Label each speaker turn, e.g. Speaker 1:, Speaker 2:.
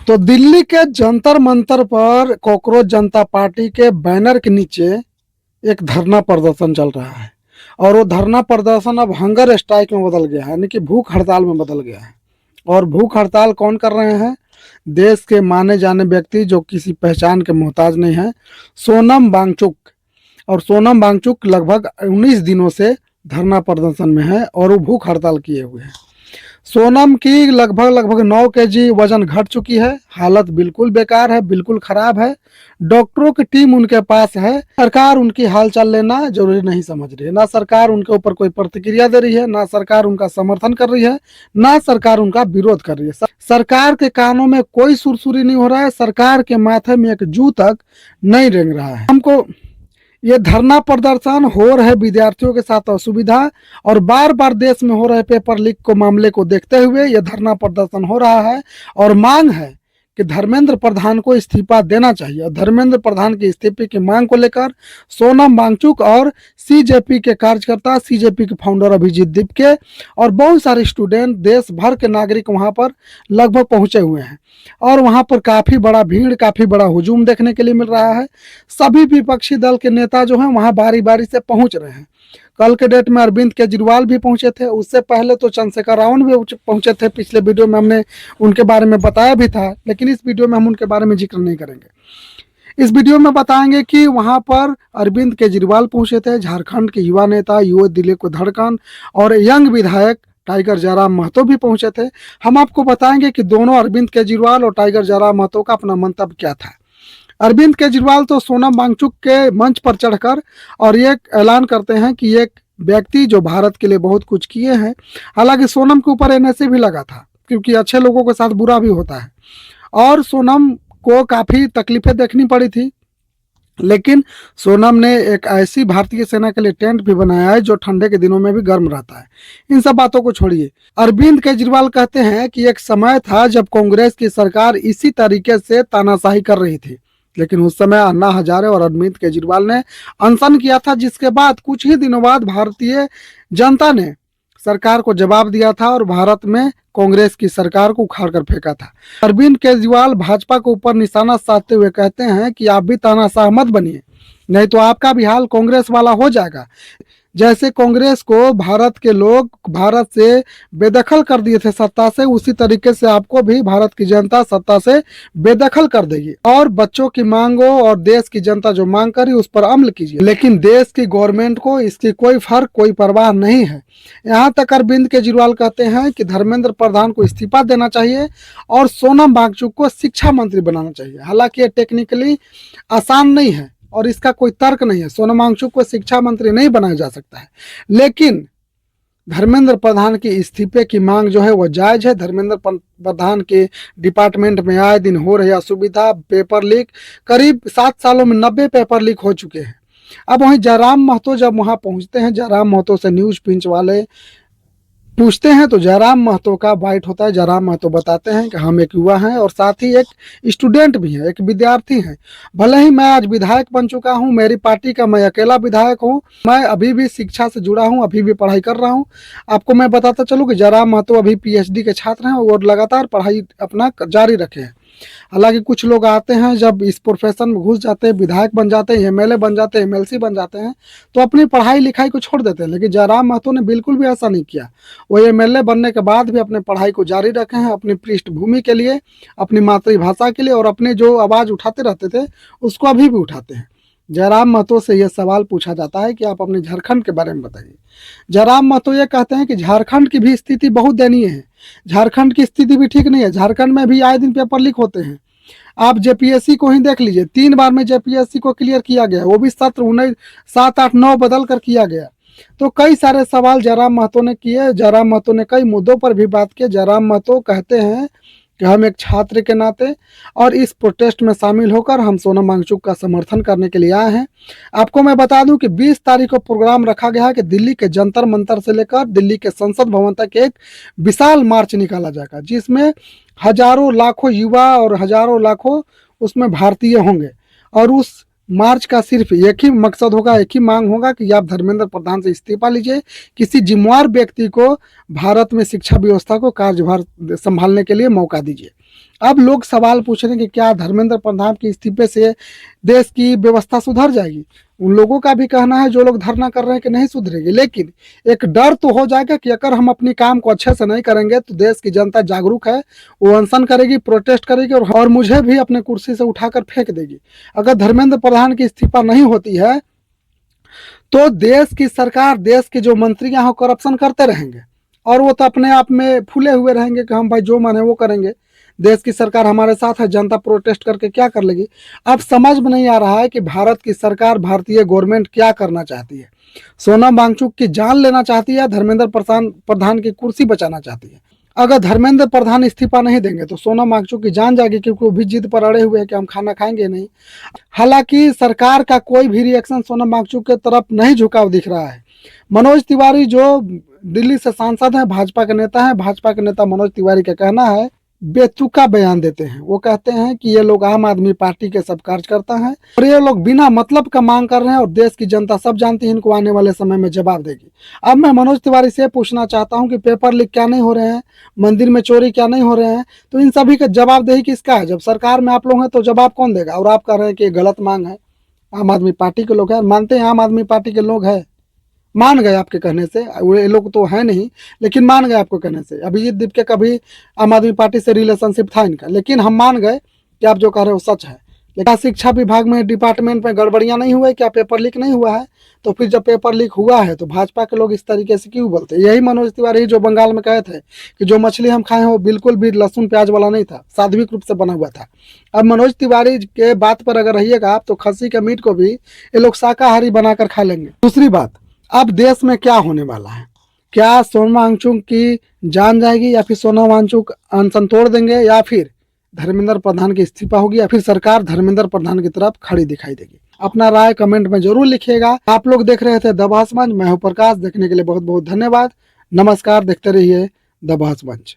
Speaker 1: तो दिल्ली के जंतर मंतर पर कॉकरोच जनता पार्टी के बैनर के नीचे एक धरना प्रदर्शन चल रहा है और वो धरना प्रदर्शन अब हंगर स्ट्राइक में बदल गया है, यानी कि भूख हड़ताल में बदल गया है। और भूख हड़ताल कौन कर रहे हैं? देश के माने जाने व्यक्ति जो किसी पहचान के मोहताज नहीं है, सोनम वांगचुक। और सोनम वांगचुक लगभग 19 दिनों से धरना प्रदर्शन में है और वो भूख हड़ताल किए हुए हैं। सोनम की लगभग 9 केजी वजन घट चुकी है, हालत बिल्कुल बेकार है, बिल्कुल खराब है। डॉक्टरों की टीम उनके पास है, सरकार उनकी हालचाल लेना जरूरी नहीं समझ रही है। ना सरकार उनके ऊपर कोई प्रतिक्रिया दे रही है, ना सरकार उनका समर्थन कर रही है, ना सरकार उनका विरोध कर रही है। सरकार के कानों में कोई सुरसुरी नहीं हो रहा है, सरकार के माथे में एक जू तक नहीं रेंग रहा है। हमको ये धरना प्रदर्शन हो रहे विद्यार्थियों के साथ असुविधा और बार बार देश में हो रहे पेपर लीक को मामले को देखते हुए ये धरना प्रदर्शन हो रहा है और मांग है कि धर्मेंद्र प्रधान को इस्तीफा देना चाहिए। और धर्मेंद्र प्रधान के इस्तीफे की मांग को लेकर सोनम वांगचुक और सीजेपी के कार्यकर्ता, सीजेपी के फाउंडर अभिजीत दीपके और बहुत सारे स्टूडेंट, देश भर के नागरिक वहां पर लगभग पहुंचे हुए हैं और वहां पर काफी बड़ा भीड़, काफी बड़ा हुजूम देखने के लिए मिल रहा है। सभी विपक्षी दल के नेता जो हैं वहां बारी बारी से पहुंच रहे हैं। कल के डेट में अरविंद केजरीवाल भी पहुंचे थे, उससे पहले तो चंद्रशेखर रावण भी पहुंचे थे। पिछले वीडियो में हमने उनके बारे में बताया भी था, लेकिन इस वीडियो में हम उनके बारे में जिक्र नहीं करेंगे। इस वीडियो में बताएंगे कि वहां पर अरविंद केजरीवाल पहुंचे थे, झारखंड के युवा नेता, युवा दिल्ली को धड़कन और यंग विधायक टाइगर जयराम महतो भी पहुंचे थे। हम आपको बताएंगे कि दोनों अरविंद केजरीवाल और टाइगर जयराम महतो का अपना मंतव्य क्या था। अरविंद केजरीवाल तो सोनम वांगचुक के मंच पर चढ़कर और ये ऐलान करते हैं कि एक व्यक्ति जो भारत के लिए बहुत कुछ किए हैं। हालांकि सोनम के ऊपर एनएसए भी लगा था, क्योंकि अच्छे लोगों के साथ बुरा भी होता है और सोनम को काफी तकलीफें देखनी पड़ी थी। लेकिन सोनम ने एक ऐसी भारतीय सेना के लिए टेंट भी बनाया है जो ठंडे के दिनों में भी गर्म रहता है। इन सब बातों को छोड़िए, अरविंद केजरीवाल कहते हैं कि एक समय था जब कांग्रेस की सरकार इसी तरीके से तानाशाही कर रही थी, लेकिन उस समय अन्ना हजारे और अरविंद केजरीवाल ने अनशन किया था, जिसके बाद कुछ ही दिनों बाद भारतीय जनता ने सरकार को जवाब दिया था और भारत में कांग्रेस की सरकार को उखाड़ कर फेंका था। अरविंद केजरीवाल भाजपा के ऊपर निशाना साधते हुए कहते हैं कि आप भी तानाशाह मत बनिए, नहीं तो आपका भी हाल कांग्रेस वाला हो जाएगा। जैसे कांग्रेस को भारत के लोग भारत से बेदखल कर दिए थे सत्ता से, उसी तरीके से आपको भी भारत की जनता सत्ता से बेदखल कर देगी और बच्चों की मांगों और देश की जनता जो मांग करी उस पर अमल कीजिए। लेकिन देश की गवर्नमेंट को इसकी कोई फर्क, कोई परवाह नहीं है। यहाँ तक अरविंद केजरीवाल कहते हैं कि धर्मेंद्र प्रधान को इस्तीफा देना चाहिए और सोनम वांगचुक को शिक्षा मंत्री बनाना चाहिए। हालांकि ये टेक्निकली आसान नहीं है और इसका कोई तर्क नहीं है, सोनम वांगचुक को शिक्षा मंत्री नहीं बनाया जा सकता है, लेकिन धर्मेंद्र प्रधान के इस्तीफे की मांग जो है वो जायज है। धर्मेंद्र प्रधान के डिपार्टमेंट में आए दिन हो रही असुविधा, पेपर लीक, करीब 7 सालों में 90 पेपर लीक हो चुके हैं। अब वहीं जयराम महतो जब वहां पहुंचते हैं, जयराम महतो से न्यूज पिंच वाले पूछते हैं तो जयराम महतो का बाइट होता है। जयराम महतो बताते हैं कि हम एक युवा हैं और साथ ही एक स्टूडेंट भी हैं, एक विद्यार्थी हैं। भले ही मैं आज विधायक बन चुका हूं, मेरी पार्टी का मैं अकेला विधायक हूं, मैं अभी भी शिक्षा से जुड़ा हूं, अभी भी पढ़ाई कर रहा हूं। आपको मैं बताता चलूं कि जयराम महतो अभी पीएचडी के छात्र हैं और लगातार पढ़ाई अपना जारी रखे हैं। हालांकि कुछ लोग आते हैं, जब इस प्रोफेशन में घुस जाते हैं, विधायक बन जाते हैं, एमएलए बन जाते हैं, एमएलसी बन जाते हैं, तो अपनी पढ़ाई लिखाई को छोड़ देते हैं। लेकिन जयराम महतो ने बिल्कुल भी ऐसा नहीं किया। वो एमएलए बनने के बाद भी अपने पढ़ाई को जारी रखे हैं, अपनी पृष्ठभूमि के लिए, अपनी मातृभाषा के लिए, और अपने जो आवाज उठाते रहते थे उसको अभी भी उठाते हैं। जयराम महतो से यह सवाल पूछा जाता है कि आप अपने झारखंड के बारे में बताइए। जयराम महतो ये कहते हैं कि झारखंड की भी स्थिति बहुत दयनीय है, झारखंड की स्थिति भी ठीक नहीं है। झारखंड में भी आए दिन पेपर लीक होते हैं। आप जेपीएससी को ही देख लीजिए, 3 बार में जेपीएससी को क्लियर किया गया, वो भी सत्र 19, 7, 8, 9 बदल कर किया गया। तो कई सारे सवाल जयराम महतो ने किए। जयराम महतो ने कई मुद्दों पर भी बात की। जयराम महतो कहते हैं कि हम एक छात्र के नाते और इस प्रोटेस्ट में शामिल होकर हम सोनम वांगचुक का समर्थन करने के लिए आए हैं। आपको मैं बता दूं कि 20 तारीख को प्रोग्राम रखा गया है कि दिल्ली के जंतर मंतर से लेकर दिल्ली के संसद भवन तक एक विशाल मार्च निकाला जाएगा, जिसमें हजारों लाखों युवा और हजारों लाखों उसमें भारतीय होंगे। और उस मार्च का सिर्फ एक ही मकसद होगा, एक ही मांग होगा कि आप धर्मेंद्र प्रधान से इस्तीफा लीजिए, किसी जिम्मेवार व्यक्ति को भारत में शिक्षा व्यवस्था को कार्यभार संभालने के लिए मौका दीजिए। अब लोग सवाल पूछ रहे हैं कि क्या धर्मेंद्र प्रधान के इस्तीफे से देश की व्यवस्था सुधर जाएगी। उन लोगों का भी कहना है जो लोग धरना कर रहे हैं कि नहीं सुधरेगी, लेकिन एक डर तो हो जाएगा कि अगर हम अपनी काम को अच्छे से नहीं करेंगे तो देश की जनता जागरूक है, वो अनशन करेगी, प्रोटेस्ट करेगी और मुझे भी अपने कुर्सी से उठाकर फेंक देगी। अगर धर्मेंद्र प्रधान की इस्तीफा नहीं होती है तो देश की सरकार, देश के जो मंत्रियां हैं करप्शन करते रहेंगे और वो तो अपने आप में फूले हुए रहेंगे कि हम भाई जो मन है वो करेंगे, देश की सरकार हमारे साथ है, जनता प्रोटेस्ट करके क्या कर लेगी। अब समझ में नहीं आ रहा है कि भारत की सरकार, भारतीय गवर्नमेंट क्या करना चाहती है। सोनम वांगचुक की जान लेना चाहती है, धर्मेंद्र प्रधान की कुर्सी बचाना चाहती है। अगर धर्मेंद्र प्रधान इस्तीफा नहीं देंगे तो सोनम वांगचुक की जान जाएगी, क्योंकि वो भी जिद पर अड़े हुए हैं कि हम खाना खाएंगे नहीं। हालांकि सरकार का कोई भी रिएक्शन सोनम वांगचुक के तरफ नहीं झुकाव दिख रहा है। मनोज तिवारी जो दिल्ली से सांसद हैं, भाजपा के नेता हैं, भाजपा के नेता मनोज तिवारी का कहना है, बेतुका बयान देते हैं। वो कहते हैं कि ये लोग आम आदमी पार्टी के सब कार्यकर्ता हैं और ये लोग बिना मतलब का मांग कर रहे हैं और देश की जनता सब जानती है इनको आने वाले समय में जवाब देगी। अब मैं मनोज तिवारी से पूछना चाहता हूं कि पेपर लीक क्या नहीं हो रहे हैं, मंदिर में चोरी क्या नहीं हो रहे हैं, तो इन सभी का जवाबदेही किसका है। जब सरकार में आप लोग हैं तो जवाब कौन देगा। और आप कह रहे हैं कि ये गलत मांग है, आम आदमी पार्टी के लोग हैं, मानते हैं आम आदमी पार्टी के लोग हैं, मान गए आपके कहने से, ये लोग तो है नहीं लेकिन मान गए आपको कहने से। अभिजीत दीप के कभी आम आदमी पार्टी से रिलेशनशिप था इनका, लेकिन हम मान गए कि आप जो कह रहे हो सच है। लेकिन शिक्षा विभाग में, डिपार्टमेंट में गड़बड़ियां नहीं हुआ है, क्या पेपर लीक नहीं हुआ है। तो फिर जब पेपर लीक हुआ है तो भाजपा के लोग इस तरीके से क्यों बोलते हैं। यही मनोज तिवारी जो बंगाल में कहे थे कि जो मछली हम खाए हैं वो बिल्कुल भी लहसुन प्याज वाला नहीं था, सात्विक रूप से बना हुआ था। अब मनोज तिवारी के बात पर अगर रहिएगा आप तो खस्सी के मीट को भी ये लोग शाकाहारी बनाकर खा लेंगे। दूसरी बात, अब देश में क्या होने वाला है, क्या सोनम वांगचुक की जान जाएगी या फिर सोनम वांगचुक अनशन तोड़ देंगे या फिर धर्मेंद्र प्रधान की इस्तीफा होगी या फिर सरकार धर्मेंद्र प्रधान की तरफ खड़ी दिखाई देगी। अपना राय कमेंट में जरूर लिखिएगा। आप लोग देख रहे थे द बहस मंच, मैं हूं प्रकाश। देखने के लिए बहुत बहुत धन्यवाद। नमस्कार, देखते रहिए द बहस मंच।